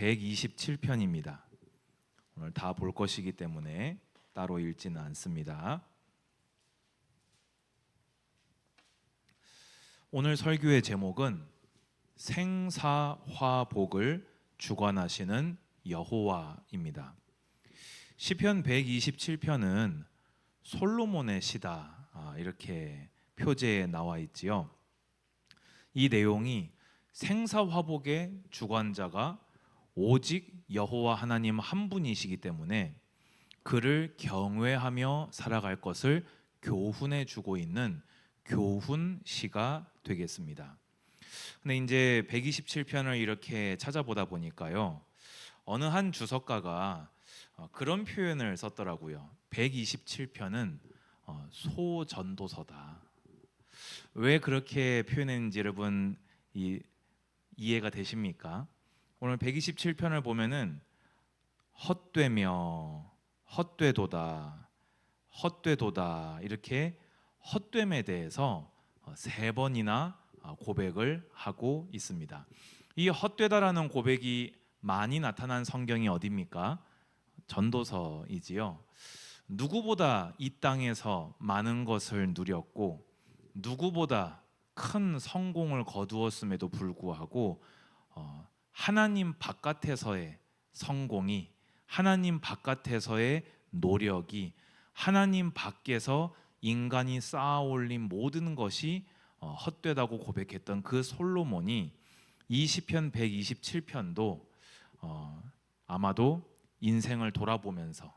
127편입니다. 오늘 다 볼 것이기 때문에 따로 읽지는 않습니다. 오늘 설교의 제목은 생사화복을 주관하시는 여호와입니다. 시편 127편은 솔로몬의 시다, 이렇게 표제에 나와 있지요. 이 내용이 생사화복의 주관자가 오직 여호와 하나님 한 분이시기 때문에 그를 경외하며 살아갈 것을 교훈해 주고 있는 교훈시가 되겠습니다. 근데 이제 127편을 이렇게 찾아보다 보니까요, 어느 한 주석가가 그런 표현을 썼더라고요. 127편은 소전도서다. 왜 그렇게 표현했는지 여러분 이해가 되십니까? 오늘 127편을 보면은 헛되며 헛되도다 헛되도다 이렇게 헛됨에 대해서 세 번이나 고백을 하고 있습니다. 이 헛되다라는 고백이 많이 나타난 성경이 어디입니까? 전도서이지요. 누구보다 이 땅에서 많은 것을 누렸고 누구보다 큰 성공을 거두었음에도 불구하고 하나님 바깥에서의 성공이, 하나님 바깥에서의 노력이, 하나님 밖에서 인간이 쌓아올린 모든 것이 헛되다고 고백했던 그 솔로몬이 이 시편 127편도 아마도 인생을 돌아보면서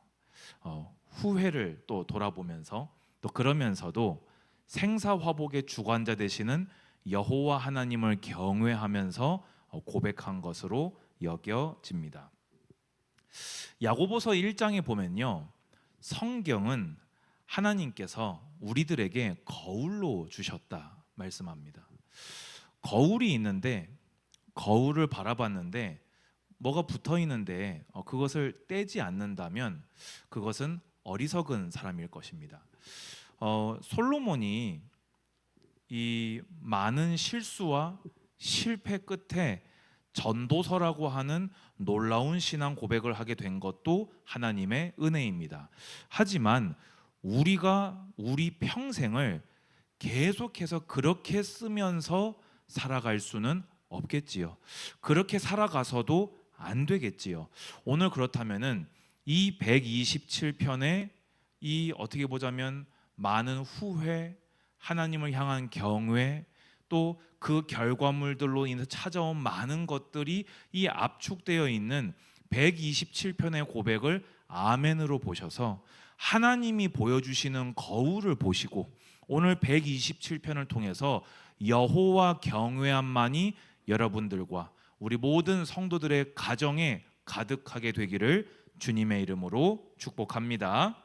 후회를 또 돌아보면서 또 그러면서도 생사화복의 주관자 되시는 여호와 하나님을 경외하면서 고백한 것으로 여겨집니다. 야고보서 1장에 보면요, 성경은 하나님께서 우리들에게 거울로 주셨다 말씀합니다. 거울이 있는데 거울을 바라봤는데 뭐가 붙어 있는데 그것을 떼지 않는다면 그것은 어리석은 사람일 것입니다. 솔로몬이 이 많은 실수와 실패 끝에 전도서라고 하는 놀라운 신앙 고백을 하게 된 것도 하나님의 은혜입니다. 하지만 우리가 우리 평생을 계속해서 그렇게 쓰면서 살아갈 수는 없겠지요. 그렇게 살아가서도 안 되겠지요. 오늘 그렇다면은 이 127편의 이 어떻게 보자면 많은 후회, 하나님을 향한 경외, 또 그 결과물들로 인해서 찾아온 많은 것들이 이 압축되어 있는 127편의 고백을 아멘으로 보셔서 하나님이 보여주시는 거울을 보시고 오늘 127편을 통해서 여호와 경외함만이 여러분들과 우리 모든 성도들의 가정에 가득하게 되기를 주님의 이름으로 축복합니다.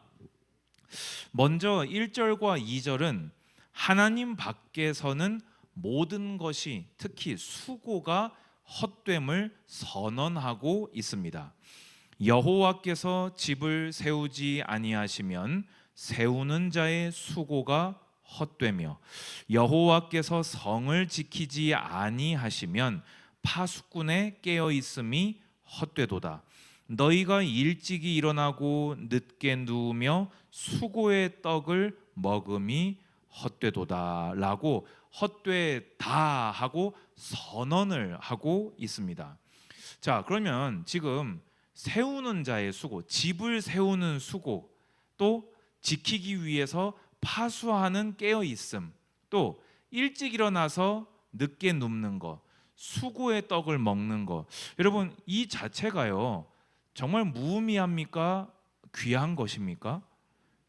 먼저 1절과 2절은 하나님 밖에서는 모든 것이 특히 수고가 헛됨을 선언하고 있습니다. 여호와께서 집을 세우지 아니하시면 세우는 자의 수고가 헛되며 여호와께서 성을 지키지 아니하시면 파수꾼의 깨어 있음이 헛되도다. 너희가 일찍이 일어나고 늦게 누우며 수고의 떡을 먹음이 헛되도다 라고 헛되다 하고 선언을 하고 있습니다. 자, 그러면 지금 세우는 자의 수고, 집을 세우는 수고, 또 지키기 위해서 파수하는 깨어있음, 또 일찍 일어나서 늦게 눕는 것, 수고의 떡을 먹는 것, 여러분 이 자체가요 정말 무의미합니까? 귀한 것입니까?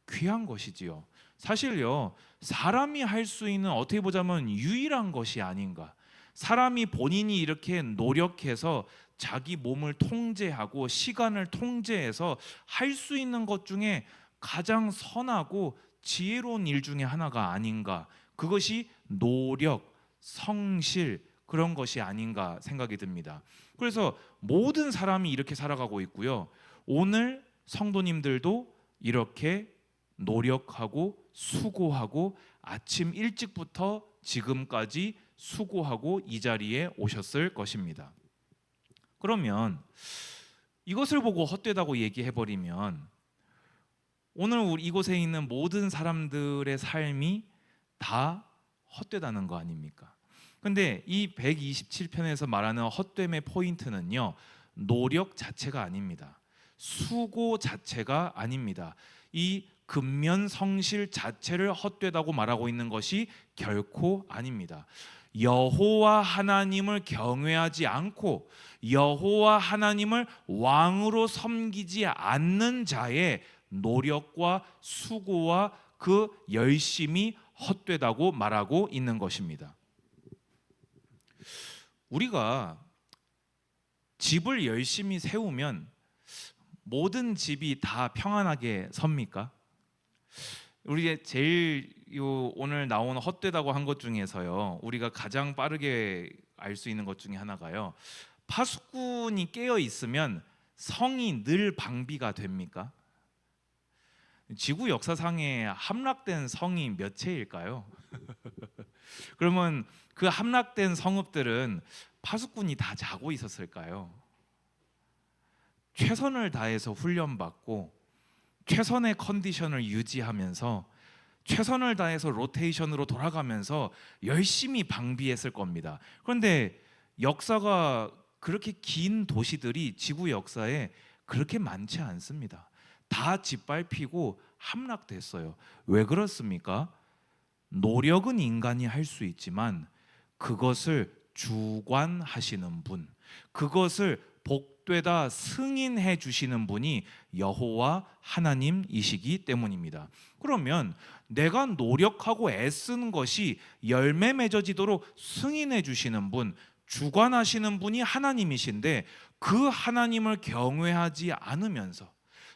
귀한 것이지요. 사실요 사람이 할 수 있는 어떻게 보자면 유일한 것이 아닌가. 사람이 본인이 이렇게 노력해서 자기 몸을 통제하고 시간을 통제해서 할 수 있는 것 중에 가장 선하고 지혜로운 일 중에 하나가 아닌가. 그것이 노력, 성실 그런 것이 아닌가 생각이 듭니다. 그래서 모든 사람이 이렇게 살아가고 있고요. 오늘 성도님들도 이렇게 노력하고 수고하고 아침 일찍부터 지금까지 수고하고 이 자리에 오셨을 것입니다. 그러면 이것을 보고 헛되다고 얘기해버리면 오늘 우리 이곳에 있는 모든 사람들의 삶이 다 헛되다는 거 아닙니까? 근데 이 127편에서 말하는 헛됨의 포인트는요, 노력 자체가 아닙니다. 수고 자체가 아닙니다. 이 근면성실 자체를 헛되다고 말하고 있는 것이 결코 아닙니다. 여호와 하나님을 경외하지 않고 여호와 하나님을 왕으로 섬기지 않는 자의 노력과 수고와 그 열심이 헛되다고 말하고 있는 것입니다. 우리가 집을 열심히 세우면 모든 집이 다 평안하게 섭니까? 우리 제일 오늘 나온 헛되다고 한 것 중에서요, 우리가 가장 빠르게 알 수 있는 것 중에 하나가요, 파수꾼이 깨어 있으면 성이 늘 방비가 됩니까? 지구 역사상에 함락된 성이 몇 채일까요? 그러면 그 함락된 성읍들은 파수꾼이 다 자고 있었을까요? 최선을 다해서 훈련받고 최선의 컨디션을 유지하면서 최선을 다해서 로테이션으로 돌아가면서 열심히 방비했을 겁니다. 그런데 역사가 그렇게 긴 도시들이 지구 역사에 그렇게 많지 않습니다. 다 짓밟히고 함락됐어요. 왜 그렇습니까? 노력은 인간이 할 수 있지만 그것을 주관하시는 분, 그것을 복되다 승인해 주시는 분이 여호와 하나님이시기 때문입니다. 그러면 내가 노력하고 애쓴 것이 열매 맺어지도록 승인해 주시는 분, 주관하시는 분이 하나님이신데 그 하나님을 경외하지 않으면서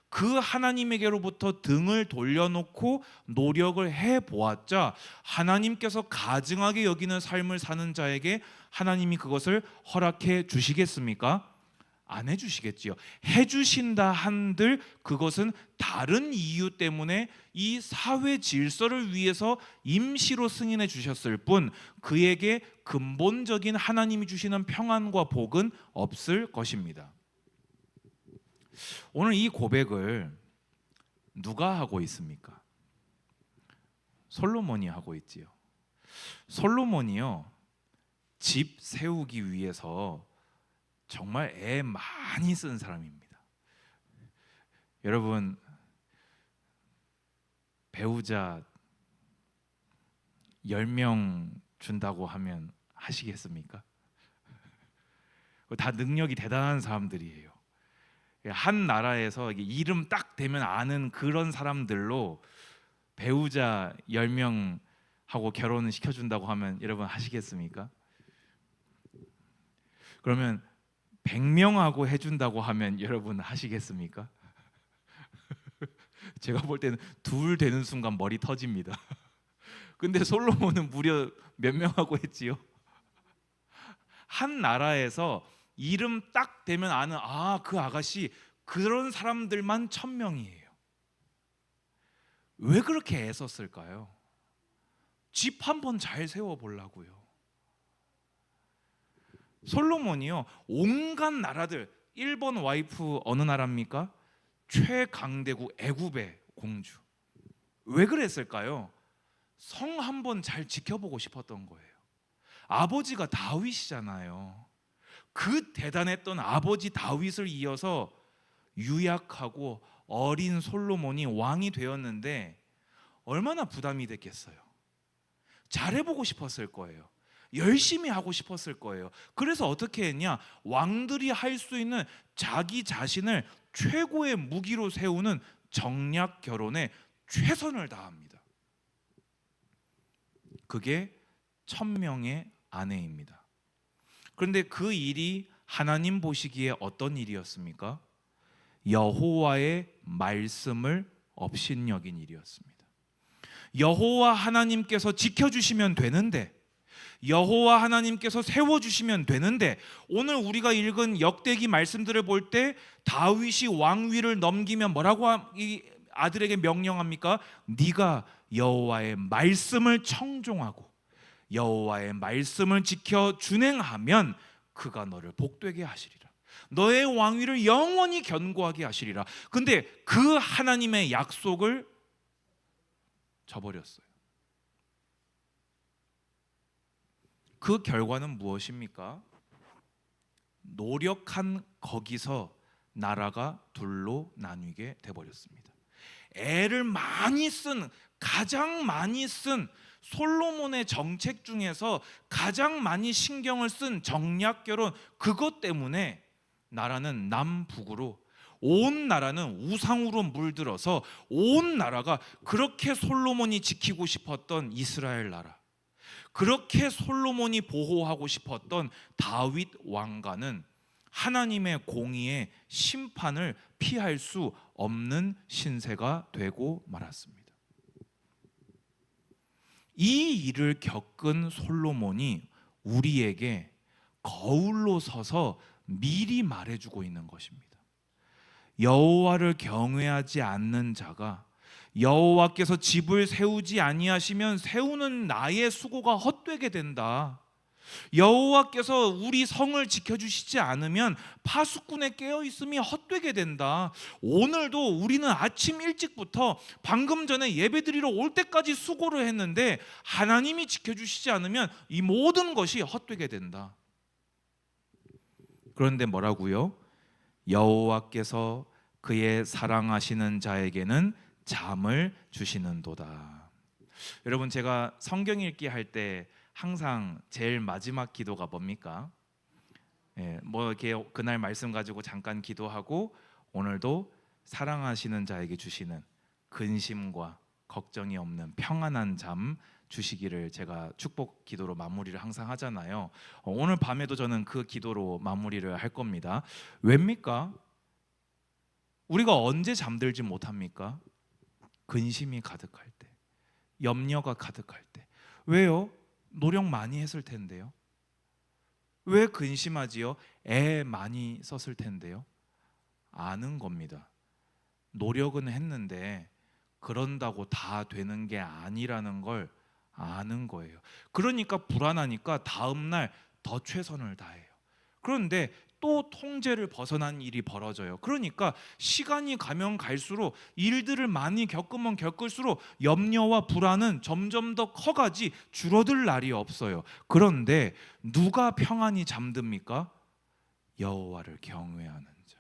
그 하나님에게로부터 등을 돌려놓고 노력을 해보았자 하나님께서 가증하게 여기는 삶을 사는 자에게 하나님이 그것을 허락해 주시겠습니까? 안 해주시겠지요. 해주신다 한들 그것은 다른 이유 때문에 이 사회 질서를 위해서 임시로 승인해 주셨을 뿐 그에게 근본적인 하나님이 주시는 평안과 복은 없을 것입니다. 오늘 이 고백을 누가 하고 있습니까? 솔로몬이 하고 있지요. 솔로몬이요, 집 세우기 위해서 정말 애 많이 쓴 사람입니다. 여러분, 배우자 10명 준다고 하면 하시겠습니까? 다 능력이 대단한 사람들이에요. 한 나라에서 이름 딱 대면 아는 그런 사람들로 배우자 10명하고 결혼을 시켜준다고 하면 여러분 하시겠습니까? 그러면 100명하고 해준다고 하면 여러분 하시겠습니까? 제가 볼 때는 둘 되는 순간 머리 터집니다. 근데 솔로몬은 무려 몇 명하고 했지요? 한 나라에서 이름 딱 대면 아는 그 아가씨, 그런 사람들만 1000명이에요. 왜 그렇게 애썼을까요? 집 한번 잘 세워보려고요. 솔로몬이요, 온갖 나라들, 일본 와이프 어느 나라입니까? 최강대국 애굽의 공주. 왜 그랬을까요? 성 한번 잘 지켜보고 싶었던 거예요. 아버지가 다윗이잖아요. 그 대단했던 아버지 다윗을 이어서 유약하고 어린 솔로몬이 왕이 되었는데 얼마나 부담이 됐겠어요. 잘해보고 싶었을 거예요. 열심히 하고 싶었을 거예요. 그래서 어떻게 했냐? 왕들이 할 수 있는 자기 자신을 최고의 무기로 세우는 정략 결혼에 최선을 다합니다. 그게 1000명의 아내입니다. 그런데 그 일이 하나님 보시기에 어떤 일이었습니까? 여호와의 말씀을 업신여긴 일이었습니다. 여호와 하나님께서 지켜주시면 되는데, 여호와 하나님께서 세워주시면 되는데, 오늘 우리가 읽은 역대기 말씀들을 볼 때 다윗이 왕위를 넘기면 뭐라고 이 아들에게 명령합니까? 네가 여호와의 말씀을 청종하고 여호와의 말씀을 지켜 준행하면 그가 너를 복되게 하시리라. 너의 왕위를 영원히 견고하게 하시리라. 근데 그 하나님의 약속을 저버렸어요. 그 결과는 무엇입니까? 노력한 거기서 나라가 둘로 나뉘게 돼버렸습니다. 애를 많이 쓴, 가장 많이 쓴 솔로몬의 정책 중에서 가장 많이 신경을 쓴 정략 결혼, 그것 때문에 나라는 남북으로, 온 나라는 우상으로 물들어서 온 나라가 그렇게 솔로몬이 지키고 싶었던 이스라엘 나라, 그렇게 솔로몬이 보호하고 싶었던 다윗 왕가는 하나님의 공의의 심판을 피할 수 없는 신세가 되고 말았습니다. 이 일을 겪은 솔로몬이 우리에게 거울로 서서 미리 말해주고 있는 것입니다. 여호와를 경외하지 않는 자가, 여호와께서 집을 세우지 아니하시면 세우는 나의 수고가 헛되게 된다. 여호와께서 우리 성을 지켜주시지 않으면 파수꾼에 깨어있음이 헛되게 된다. 오늘도 우리는 아침 일찍부터 방금 전에 예배드리러 올 때까지 수고를 했는데 하나님이 지켜주시지 않으면 이 모든 것이 헛되게 된다. 그런데 뭐라고요? 여호와께서 그의 사랑하시는 자에게는 잠을 주시는도다. 여러분, 제가 성경 읽기 할 때 항상 제일 마지막 기도가 뭡니까? 뭐 이렇게 그날 말씀 가지고 잠깐 기도하고 오늘도 사랑하시는 자에게 주시는 근심과 걱정이 없는 평안한 잠 주시기를 제가 축복 기도로 마무리를 항상 하잖아요. 오늘 밤에도 저는 그 기도로 마무리를 할 겁니다. 왜입니까? 우리가 언제 잠들지 못합니까? 근심이 가득할 때, 염려가 가득할 때. 왜요? 노력 많이 했을 텐데요. 왜 근심하지요? 애 많이 썼을 텐데요. 아는 겁니다. 노력은 했는데 그런다고 다 되는 게 아니라는 걸 아는 거예요. 그러니까 불안하니까 다음 날 더 최선을 다해요. 그런데 또 통제를 벗어난 일이 벌어져요. 그러니까 시간이 가면 갈수록, 일들을 많이 겪으면 겪을수록 염려와 불안은 점점 더 커가지 줄어들 날이 없어요. 그런데 누가 평안히 잠듭니까? 여호와를 경외하는 자.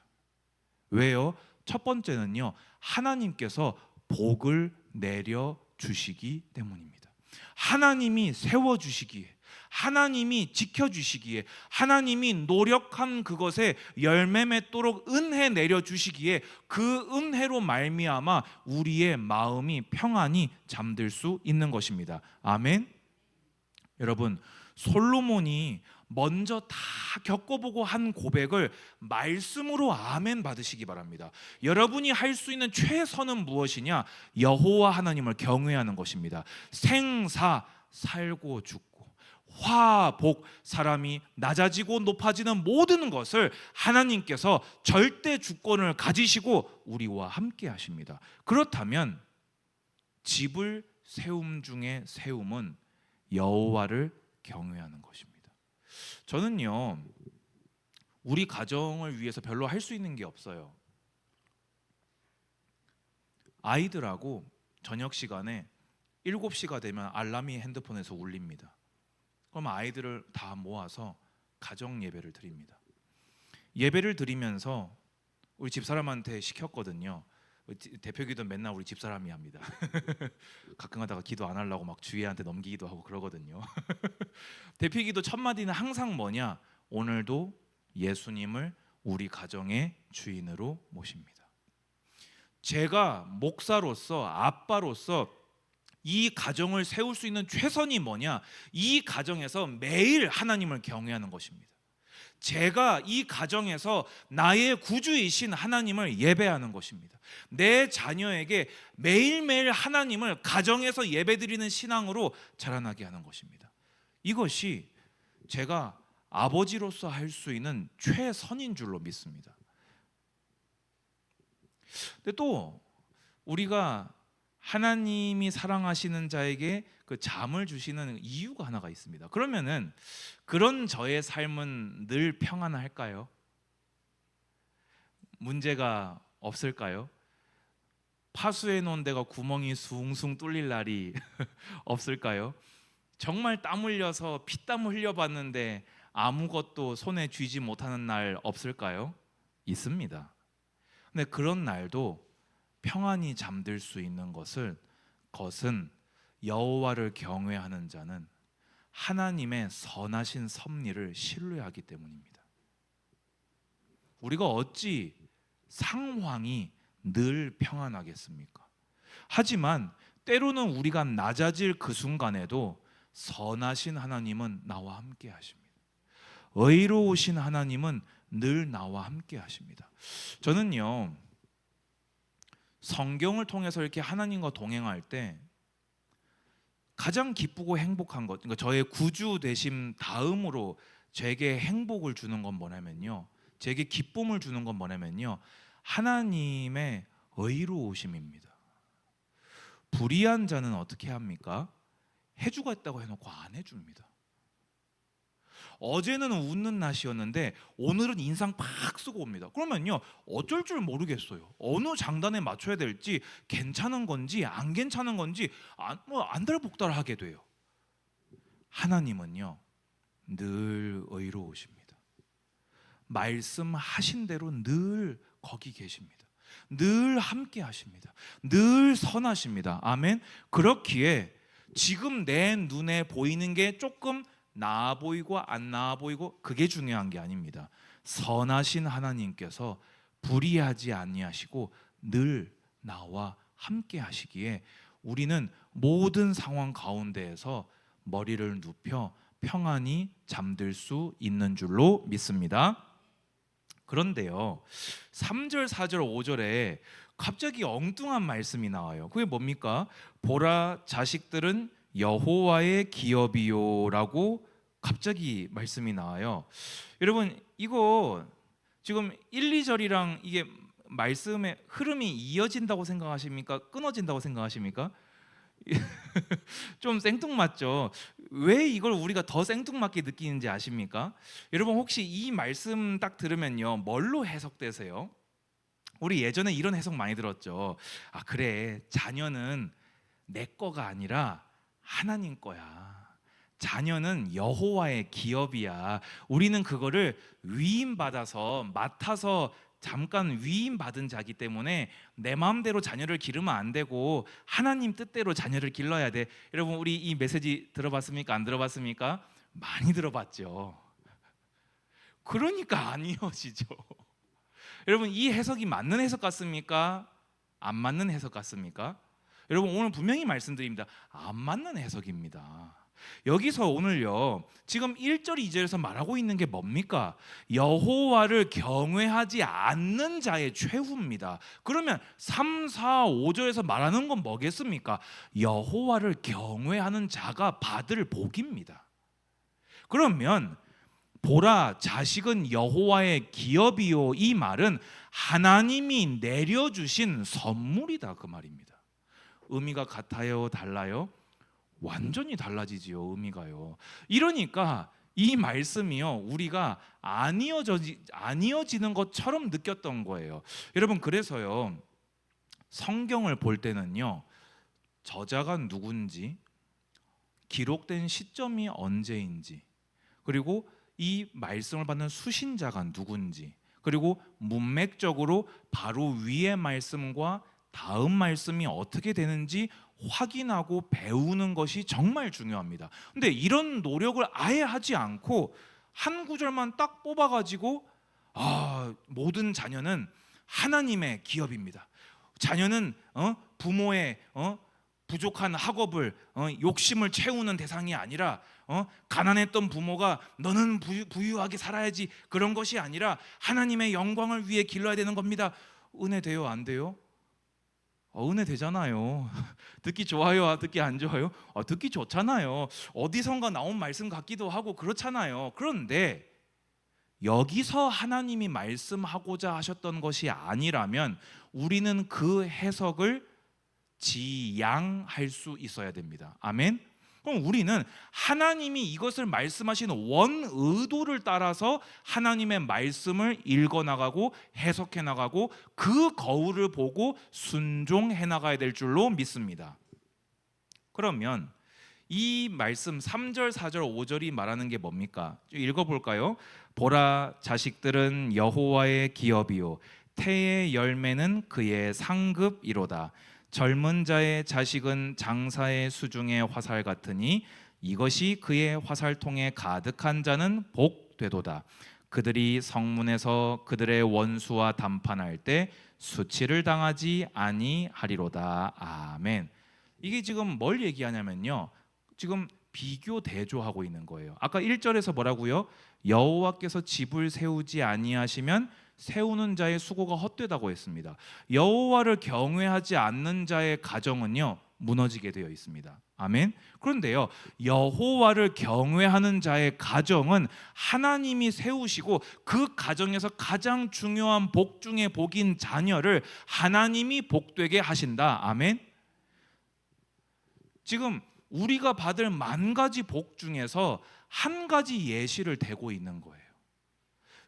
왜요? 첫 번째는요, 하나님께서 복을 내려 주시기 때문입니다. 하나님이 세워 주시기에, 하나님이 지켜주시기에, 하나님이 노력한 그것에 열매 맺도록 은혜 내려주시기에 그 은혜로 말미암아 우리의 마음이 평안히 잠들 수 있는 것입니다. 아멘. 여러분, 솔로몬이 먼저 다 겪어보고 한 고백을 말씀으로 아멘 받으시기 바랍니다. 여러분이 할 수 있는 최선은 무엇이냐? 여호와 하나님을 경외하는 것입니다. 생사, 살고 죽고 화복, 사람이 낮아지고 높아지는 모든 것을 하나님께서 절대 주권을 가지시고 우리와 함께 하십니다. 그렇다면 집을 세움 중에 세움은 여호와를 경외하는 것입니다. 저는요, 우리 가정을 위해서 별로 할 수 있는 게 없어요. 아이들하고 저녁 시간에 7시가 되면 알람이 핸드폰에서 울립니다. 그럼 아이들을 다 모아서 가정 예배를 드립니다. 예배를 드리면서 우리 집사람한테 시켰거든요. 대표 기도 맨날 우리 집사람이 합니다. 가끔 하다가 기도 안 하려고 막 주위한테 넘기기도 하고 그러거든요. 대표 기도 첫 마디는 항상 뭐냐? 오늘도 예수님을 우리 가정의 주인으로 모십니다. 제가 목사로서, 아빠로서 이 가정을 세울 수 있는 최선이 뭐냐? 이 가정에서 매일 하나님을 경외하는 것입니다. 제가 이 가정에서 나의 구주이신 하나님을 예배하는 것입니다. 내 자녀에게 매일매일 하나님을 가정에서 예배드리는 신앙으로 자라나게 하는 것입니다. 이것이 제가 아버지로서 할 수 있는 최선인 줄로 믿습니다. 근데 또 우리가 하나님이 사랑하시는 자에게 그 잠을 주시는 이유가 하나가 있습니다. 그러면은 그런 저의 삶은 늘 평안할까요? 문제가 없을까요? 파수해 놓은 데가 구멍이 숭숭 뚫릴 날이 없을까요? 정말 땀 흘려서 피땀 흘려봤는데 아무것도 손에 쥐지 못하는 날 없을까요? 있습니다. 근데 그런 날도 평안히 잠들 수 있는 것은 여호와를 경외하는 자는 하나님의 선하신 섭리를 신뢰하기 때문입니다. 우리가 어찌 상황이 늘 평안하겠습니까? 하지만 때로는 우리가 낮아질 그 순간에도 선하신 하나님은 나와 함께 하십니다. 의로우신 하나님은 늘 나와 함께 하십니다. 저는요, 성경을 통해서 이렇게 하나님과 동행할 때 가장 기쁘고 행복한 것, 그러니까 저의 구주 되심 다음으로 제게 행복을 주는 건 뭐냐면요, 제게 기쁨을 주는 건 뭐냐면요, 하나님의 의로우심입니다. 불의한 자는 어떻게 합니까? 해주겠다고 해놓고 안 해줍니다. 어제는 웃는 날이었는데 오늘은 인상 팍 쓰고 옵니다. 그러면요, 어쩔 줄 모르겠어요. 어느 장단에 맞춰야 될지, 괜찮은 건지 안 괜찮은 건지 안달복달하게 돼요. 하나님은요, 늘 의로우십니다. 말씀하신 대로 늘 거기 계십니다. 늘 함께 하십니다. 늘 선하십니다. 아멘. 그렇기에 지금 내 눈에 보이는 게 조금 나아 보이고 안 나아 보이고 그게 중요한 게 아닙니다. 선하신 하나님께서 불의하지 아니하시고 늘 나와 함께 하시기에 우리는 모든 상황 가운데에서 머리를 눕혀 평안히 잠들 수 있는 줄로 믿습니다. 그런데요, 3절, 4절, 5절에 갑자기 엉뚱한 말씀이 나와요. 그게 뭡니까? 보라, 자식들은 여호와의 기업이요라고 갑자기 말씀이 나와요. 여러분, 이거 지금 1, 2절이랑 이게 말씀의 흐름이 이어진다고 생각하십니까? 끊어진다고 생각하십니까? 좀 생뚱맞죠? 왜 이걸 우리가 더 생뚱맞게 느끼는지 아십니까? 여러분, 혹시 이 말씀 딱 들으면요, 뭘로 해석되세요? 우리 예전에 이런 해석 많이 들었죠. 아, 그래, 자녀는 내 거가 아니라 하나님 거야. 자녀는 여호와의 기업이야. 우리는 그거를 위임받아서 맡아서 잠깐 위임받은 자기 때문에 내 마음대로 자녀를 기르면 안 되고 하나님 뜻대로 자녀를 길러야 돼. 여러분, 우리 이 메시지 들어봤습니까? 안 들어봤습니까? 많이 들어봤죠. 그러니까 안 이어지죠. 여러분, 이 해석이 맞는 해석 같습니까? 안 맞는 해석 같습니까? 여러분, 오늘 분명히 말씀드립니다. 안 맞는 해석입니다. 여기서 오늘요, 지금 1절 2절에서 말하고 있는 게 뭡니까? 여호와를 경외하지 않는 자의 최후입니다. 그러면 3, 4, 5절에서 말하는 건 뭐겠습니까? 여호와를 경외하는 자가 받을 복입니다. 그러면 보라, 자식은 여호와의 기업이요, 이 말은 하나님이 내려주신 선물이다, 그 말입니다. 의미가 같아요, 달라요? 완전히 달라지지요, 의미가요. 이러니까 이 말씀이요, 우리가 안 이어지는 것처럼 느꼈던 거예요. 여러분, 그래서요, 성경을 볼 때는요, 저자가 누군지, 기록된 시점이 언제인지, 그리고 이 말씀을 받는 수신자가 누군지, 그리고 문맥적으로 바로 위의 말씀과 다음 말씀이 어떻게 되는지 확인하고 배우는 것이 정말 중요합니다. 근데 이런 노력을 아예 하지 않고 한 구절만 딱 뽑아가지고 모든 자녀는 하나님의 기업입니다. 자녀는 부모의 부족한 학업을 욕심을 채우는 대상이 아니라 가난했던 부모가 너는 부유하게 살아야지, 그런 것이 아니라 하나님의 영광을 위해 길러야 되는 겁니다. 은혜 돼요, 안 돼요? 은혜 되잖아요. 듣기 좋아요, 듣기 안 좋아요? 듣기 좋잖아요. 어디선가 나온 말씀 같기도 하고 그렇잖아요. 그런데 여기서 하나님이 말씀하고자 하셨던 것이 아니라면 우리는 그 해석을 지양할 수 있어야 됩니다. 아멘. 그럼 우리는 하나님이 이것을 말씀하시는 원의도를 따라서 하나님의 말씀을 읽어나가고 해석해나가고 그 거울을 보고 순종해나가야 될 줄로 믿습니다. 그러면 이 말씀 3절, 4절, 5절이 말하는 게 뭡니까? 좀 읽어볼까요? 보라, 자식들은 여호와의 기업이요 태의 열매는 그의 상급이로다. 젊은 자의 자식은 장사의 수중의 화살 같으니 이것이 그의 화살통에 가득한 자는 복되도다. 그들이 성문에서 그들의 원수와 담판할 때 수치를 당하지 아니하리로다. 아멘. 이게 지금 뭘 얘기하냐면요, 지금 비교 대조하고 있는 거예요. 아까 1절에서 뭐라고요? 여호와께서 집을 세우지 아니하시면 세우는 자의 수고가 헛되다고 했습니다. 여호와를 경외하지 않는 자의 가정은요 무너지게 되어 있습니다. 아멘. 그런데요, 여호와를 경외하는 자의 가정은 하나님이 세우시고 그 가정에서 가장 중요한 복 중의 복인 자녀를 하나님이 복되게 하신다. 아멘. 지금 우리가 받을 만 가지 복 중에서 한 가지 예시를 대고 있는 거예요.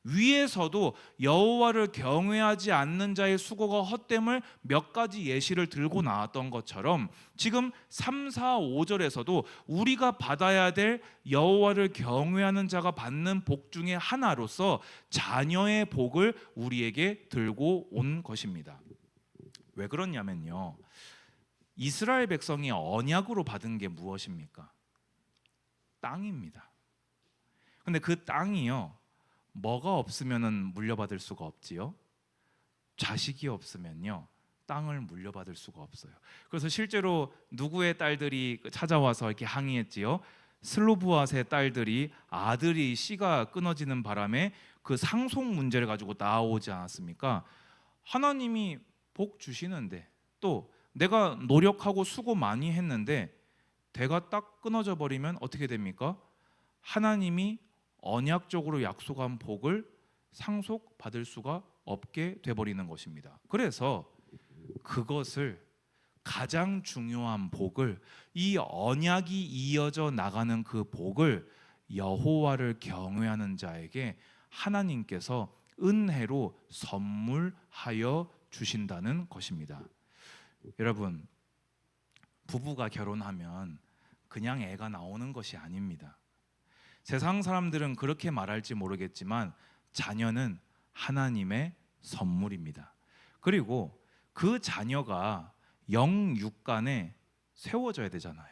위에서도 여호와를 경외하지 않는 자의 수고가 헛됨을 몇 가지 예시를 들고 나왔던 것처럼 지금 3, 4, 5절에서도 우리가 받아야 될 여호와를 경외하는 자가 받는 복 중에 하나로서 자녀의 복을 우리에게 들고 온 것입니다. 왜 그러냐면요, 이스라엘 백성이 언약으로 받은 게 무엇입니까? 땅입니다. 근데 그 땅이요, 뭐가 없으면은 물려받을 수가 없지요? 자식이 없으면요 땅을 물려받을 수가 없어요. 그래서 실제로 누구의 딸들이 찾아와서 이렇게 항의했지요? 슬로브앗의 딸들이 아들이 씨가 끊어지는 바람에 그 상속 문제를 가지고 나오지 않았습니까? 하나님이 복 주시는데, 또 내가 노력하고 수고 많이 했는데 대가 딱 끊어져 버리면 어떻게 됩니까? 하나님이 언약적으로 약속한 복을 상속받을 수가 없게 돼버리는 것입니다. 그래서 그것을, 가장 중요한 복을, 이 언약이 이어져 나가는 그 복을 여호와를 경외하는 자에게 하나님께서 은혜로 선물하여 주신다는 것입니다. 여러분, 부부가 결혼하면 그냥 애가 나오는 것이 아닙니다. 세상 사람들은 그렇게 말할지 모르겠지만 자녀는 하나님의 선물입니다. 그리고 그 자녀가 영육간에 세워져야 되잖아요.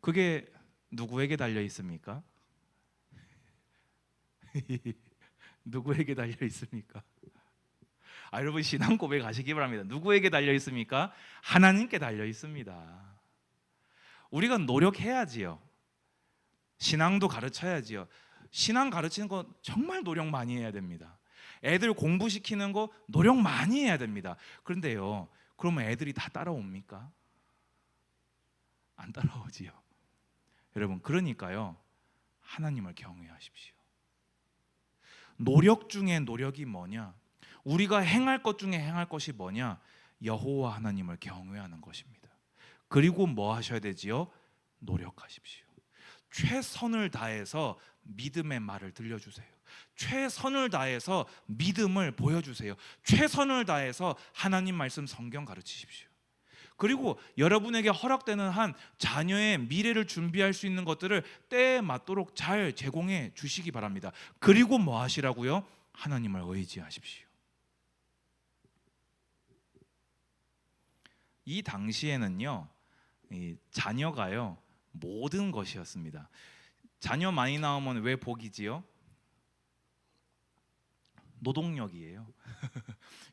그게 누구에게 달려 있습니까? 누구에게 달려 있습니까? 여러분, 신앙 고백하시기 바랍니다. 누구에게 달려 있습니까? 하나님께 달려 있습니다. 우리가 노력해야지요. 신앙도 가르쳐야지요. 신앙 가르치는 거 정말 노력 많이 해야 됩니다. 애들 공부시키는 거 노력 많이 해야 됩니다. 그런데요, 그러면 애들이 다 따라옵니까? 안 따라오지요. 여러분, 그러니까요, 하나님을 경외하십시오. 노력 중에 노력이 뭐냐? 우리가 행할 것 중에 행할 것이 뭐냐? 여호와 하나님을 경외하는 것입니다. 그리고 뭐 하셔야 되지요? 노력하십시오. 최선을 다해서 믿음의 말을 들려주세요. 최선을 다해서 믿음을 보여주세요. 최선을 다해서 하나님 말씀 성경 가르치십시오. 그리고 여러분에게 허락되는 한 자녀의 미래를 준비할 수 있는 것들을 때에 맞도록 잘 제공해 주시기 바랍니다. 그리고 뭐 하시라고요? 하나님을 의지하십시오. 이 당시에는요, 이 자녀가요 모든 것이었습니다. 자녀 많이 나오면 왜 복이지요? 노동력이에요.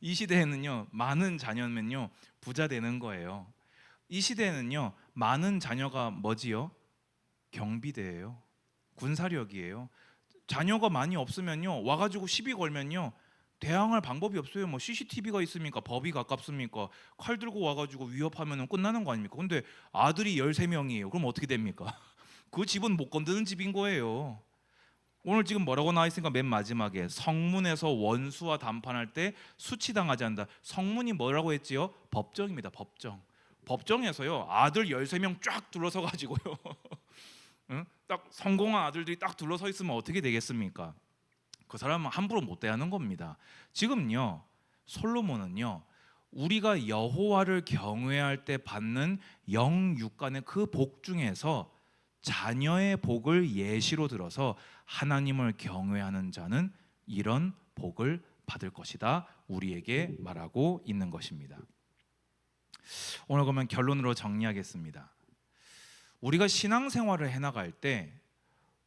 이 시대에는요, 많은 자녀면요 부자 되는 거예요. 이 시대에는요, 많은 자녀가 뭐지요? 경비대예요. 군사력이에요. 자녀가 많이 없으면요, 와가지고 시비 걸면요, 대항할 방법이 없어요. 뭐 CCTV가 있습니까? 법이 가깝습니까? 칼 들고 와가지고 위협하면 끝나는 거 아닙니까? 근데 아들이 13명이에요. 그럼 어떻게 됩니까? 그 집은 못 건드는 집인 거예요. 오늘 지금 뭐라고 나와 있으니까 맨 마지막에 성문에서 원수와 담판할 때 수치당하지 않는다. 성문이 뭐라고 했지요? 법정입니다. 법정. 법정에서요 아들 13명 쫙 둘러서 가지고요 응? 딱 성공한 아들들이 딱 둘러서 있으면 어떻게 되겠습니까? 그 사람은 함부로 못 대하는 겁니다. 지금요 솔로몬은요 우리가 여호와를 경외할 때 받는 영육간의 그 복 중에서 자녀의 복을 예시로 들어서 하나님을 경외하는 자는 이런 복을 받을 것이다 우리에게 말하고 있는 것입니다. 오늘 그러면 결론으로 정리하겠습니다. 우리가 신앙생활을 해나갈 때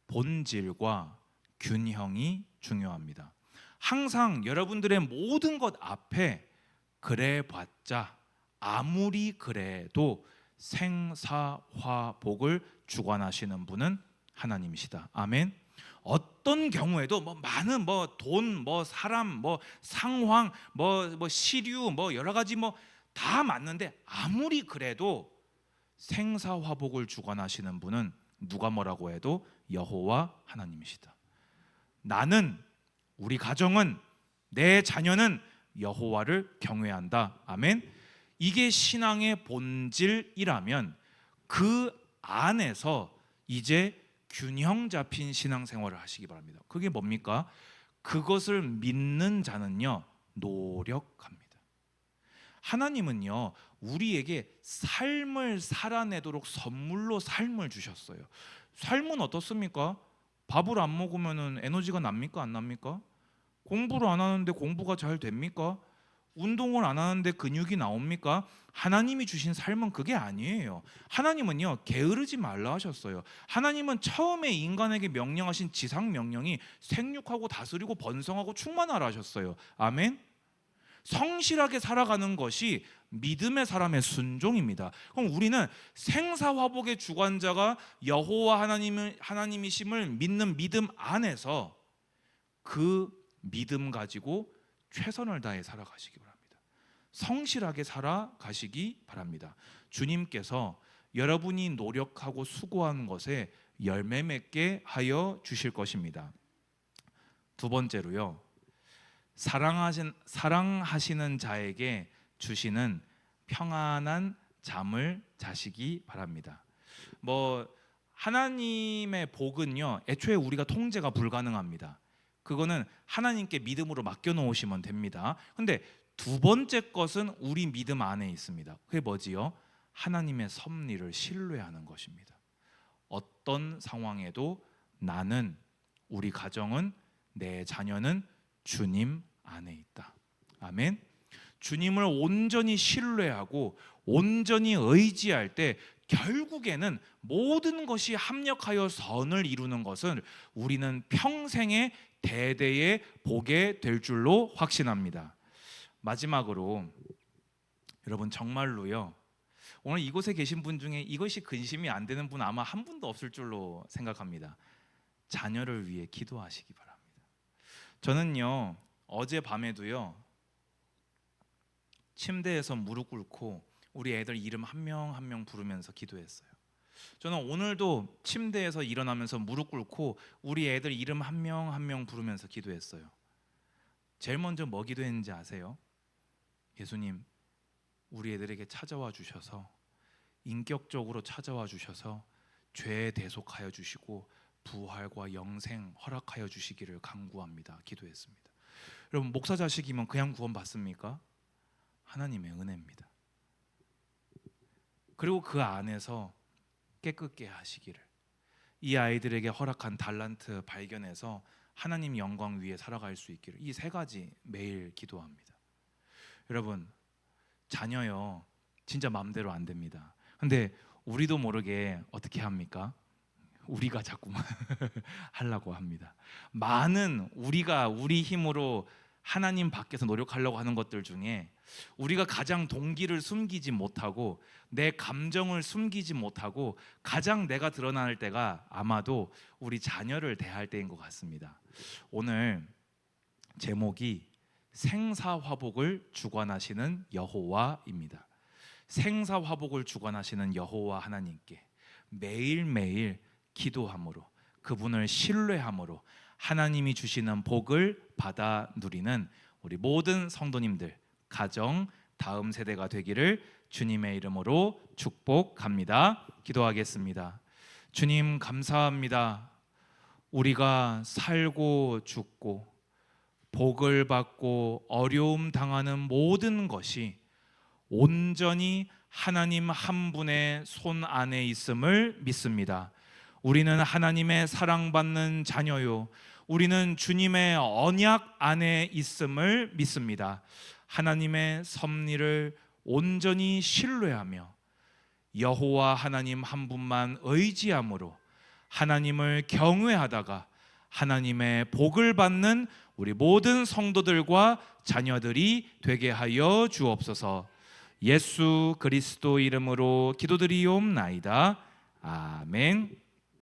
본질과 균형이 중요합니다. 항상 여러분들의 모든 것 앞에 그래봤자 아무리 그래도 생사화복을 주관하시는 분은 하나님이시다. 아멘. 어떤 경우에도 뭐 많은 뭐 돈, 뭐 사람, 뭐 상황, 뭐 시류, 뭐 여러 가지 뭐 다 맞는데 아무리 그래도 생사화복을 주관하시는 분은 누가 뭐라고 해도 여호와 하나님이시다. 나는, 우리 가정은, 내 자녀는 여호와를 경외한다. 아멘. 이게 신앙의 본질이라면 그 안에서 이제 균형 잡힌 신앙생활을 하시기 바랍니다. 그게 뭡니까? 그것을 믿는 자는요 노력합니다. 하나님은요 우리에게 삶을 살아내도록 선물로 삶을 주셨어요. 삶은 어떻습니까? 밥을 안 먹으면 에너지가 납니까? 안 납니까? 공부를 안 하는데 공부가 잘 됩니까? 운동을 안 하는데 근육이 나옵니까? 하나님이 주신 삶은 그게 아니에요. 하나님은요 게으르지 말라 하셨어요. 하나님은 처음에 인간에게 명령하신 지상 명령이 생육하고 다스리고 번성하고 충만하라 하셨어요. 아멘. 성실하게 살아가는 것이 믿음의 사람의 순종입니다. 그럼 우리는 생사화복의 주관자가 여호와 하나님이심을 믿는 믿음 안에서 그 믿음 가지고 최선을 다해 살아가시기 바랍니다. 성실하게 살아가시기 바랍니다. 주님께서 여러분이 노력하고 수고하는 것에 열매 맺게 하여 주실 것입니다. 두 번째로요, 사랑하시는 자에게 주시는 평안한 잠을 자시기 바랍니다. 뭐 하나님의 복은요 애초에 우리가 통제가 불가능합니다. 그거는 하나님께 믿음으로 맡겨 놓으시면 됩니다. 근데 두 번째 것은 우리 믿음 안에 있습니다. 그게 뭐지요? 하나님의 섭리를 신뢰하는 것입니다. 어떤 상황에도 나는, 우리 가정은, 내 자녀는 주님 안에 있다. 아멘. 주님을 온전히 신뢰하고 온전히 의지할 때 결국에는 모든 것이 합력하여 선을 이루는 것은 우리는 평생의 대대의 복이 될 줄로 확신합니다. 마지막으로 여러분 정말로요 오늘 이곳에 계신 분 중에 이것이 근심이 안 되는 분 아마 한 분도 없을 줄로 생각합니다. 자녀를 위해 기도하시기 바랍니다. 저는요 어젯밤에도요 침대에서 무릎 꿇고 우리 애들 이름 한 명 한 명 부르면서 기도했어요. 저는 오늘도 침대에서 일어나면서 무릎 꿇고 우리 애들 이름 한 명 한 명 부르면서 기도했어요. 제일 먼저 뭐 기도했는지 아세요? 예수님, 우리 애들에게 찾아와 주셔서 인격적으로 찾아와 주셔서 죄 대속하여 주시고 부활과 영생 허락하여 주시기를 간구합니다. 기도했습니다. 여러분 목사 자식이면 그냥 구원 받습니까? 하나님의 은혜입니다. 그리고 그 안에서 깨끗게 하시기를, 이 아이들에게 허락한 달란트 발견해서 하나님 영광 위에 살아갈 수 있기를, 이 세 가지 매일 기도합니다. 여러분 자녀요 진짜 마음대로 안 됩니다. 근데 우리도 모르게 어떻게 합니까? 우리가 자꾸만 하려고 합니다. 많은 우리가 우리 힘으로 하나님 밖에서 노력하려고 하는 것들 중에 우리가 가장 동기를 숨기지 못하고 내 감정을 숨기지 못하고 가장 내가 드러날 때가 아마도 우리 자녀를 대할 때인 것 같습니다. 오늘 제목이 생사화복을 주관하시는 여호와입니다. 생사화복을 주관하시는 여호와 하나님께 매일매일 기도함으로, 그분을 신뢰함으로 하나님이 주시는 복을 받아 누리는 우리 모든 성도님들, 가정, 다음 세대가 되기를 주님의 이름으로 축복합니다. 기도하겠습니다. 주님 감사합니다. 우리가 살고 죽고 복을 받고 어려움 당하는 모든 것이 온전히 하나님 한 분의 손 안에 있음을 믿습니다. 우리는 하나님의 사랑받는 자녀요, 우리는 주님의 언약 안에 있음을 믿습니다. 하나님의 섭리를 온전히 신뢰하며 여호와 하나님 한 분만 의지함으로 하나님을 경외하다가 하나님의 복을 받는 우리 모든 성도들과 자녀들이 되게 하여 주옵소서. 예수 그리스도 이름으로 기도드리옵나이다. 아멘.